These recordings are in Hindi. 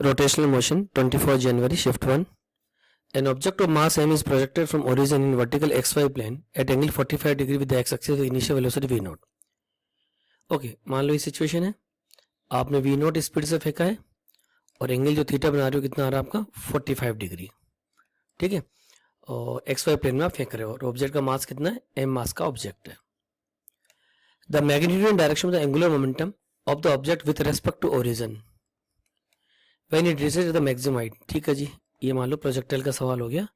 Rotational motion, 24 January, shift 1. An object of mass m is projected from origin in vertical xy plane at angle 45 degree with the x-axis with initial velocity v0. Okay, मान लो ये सिचुएशन है, आपने v0 स्पीड से फेंका है और एंगल जो थीटा बना रहे हो कितना आ रहा है आपका 45 डिग्री, ठीक है, और xy प्लेन में आप फेंक रहे हो और ऑब्जेक्ट का मास कितना है, m मास का ऑब्जेक्ट है. The magnitude and direction of the angular momentum of the object with respect to origin when it reaches the maximum height. ठीक है जी, ये मान लो प्रोजेक्टाइल का सवाल हो गया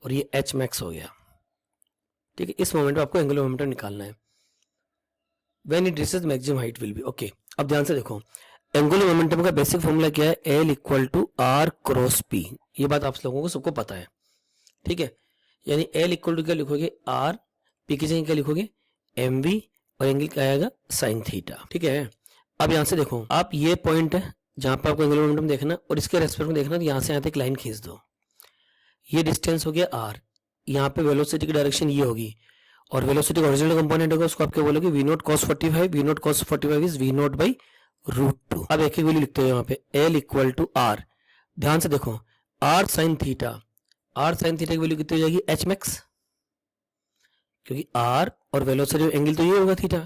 और ये एच मैक्स हो गया. ठीक है, इस मोमेंट में आपको एंगुलर मोमेंटम निकालना है. When it reaches maximum height will be. Okay, अब ध्यान से देखो, एंगुलर मोमेंटम का बेसिक फॉर्मूला क्या है, L equal to R cross P. ये बात आप लोगों को सबको पता है, ठीक है. यानी एल इक्वल टू क्या लिखोगे, आर, पी की जगह क्या लिखोगे, एम वी, और एंगल क्या आएगा, साइन थीटा. ठीक है, अब यहां से देखो, आप ये पॉइंट है जहां पर आपको एंगुलर मोमेंटम देखना और इसके रेस्पेक्ट में देखना, तो यहां से यहां तक लाइन खींच दो. ये डिस्टेंस हो गया आर, यहाँ पे वेलोसिटी की डायरेक्शन ये होगी और वेलोसिटी का ओरिजिनल कंपोनेंट होगा, उसको आप क्या बोलोगे, V naught cos 45. V naught cos 45 is V naught by root 2. अब एक एक वैल्यू लिखते हो यहाँ पे, एल इक्वल टू आर. ध्यान से देखो, R sine theta, R sine theta की वैल्यू कितनी हो जाएगी, एच मैक्स, क्योंकि आर और वेलोसिटी एंगल तो ये होगा थीटा,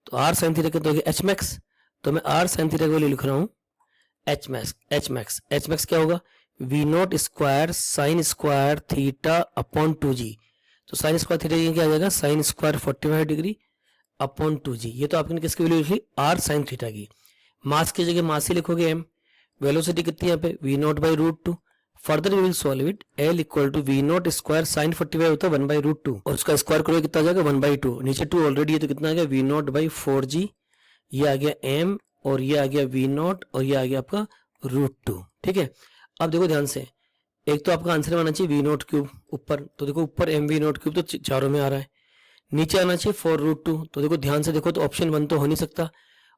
तो आर साइन थीटा कितना होगा, एच मैक्स. तो मैं आर साइन थीटा की वैल्यू लिख रहा हूँ H max. H max, H max क्या होगा, V naught square sine square theta upon 2g. तो साइन स्क्वायर थीटा ये क्या आ जाएगा, sine square 45 degree upon 2g. ये तो आपने किसकी वैल्यू लिखी, आर साइन थीटा की. मास की जगह मास ही लिखोगे m. वेलोसिटी कितनी यहाँ पे, V naught by root 2. Further we will solve it, L equal to V naught square sine 45 होता है 1 बाई रूट 2 और उसका स्क्वायर करोगे कितना आ जाएगा, 1 बाई 2. नीचे 2 ऑलरेडी है तो कितना आ गया, वी नोट बाई 4g. ये आ गया m और ये आ गया वी नोट और ये आ गया आपका रूट 2. ठीक है, अब देखो ध्यान से, एक तो आपका आंसर आना चाहिए वी नोट क्यूब ऊपर, तो देखो ऊपर एम वी नोट क्यूब तो चारों में आ रहा है. नीचे आना चाहिए 4 रूट 2, तो देखो ध्यान से देखो, तो ऑप्शन 1 तो हो नहीं सकता,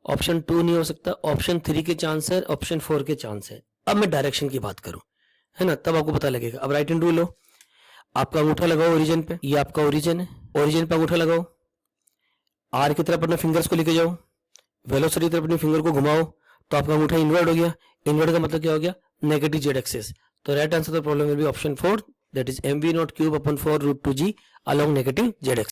ऑप्शन 2 नहीं हो सकता, ऑप्शन 3 के चांस है, ऑप्शन 4 के चांस है. अब मैं डायरेक्शन की बात करूं, है ना, तब आपको पता लगेगा. अब राइट हैंड रूल लो, आपका अंगूठा लगाओ ओरिजिन पे, ये आपका ओरिजिन है, ओरिजिन पे अंगूठा लगाओ, आर की तरफ अपने फिंगर्स को लेके जाओ, वेलोसिटी की तरफ अपने फिंगर को घुमाओ, तो आपका अंगूठा इन्वर्ट हो गया. इन्वर्ट का मतलब क्या हो गया, नेगेटिव जेड एक्सिस. तो right answer the problem will be option 4, that is M V naught cube upon 4 root 2g along negative Z axis.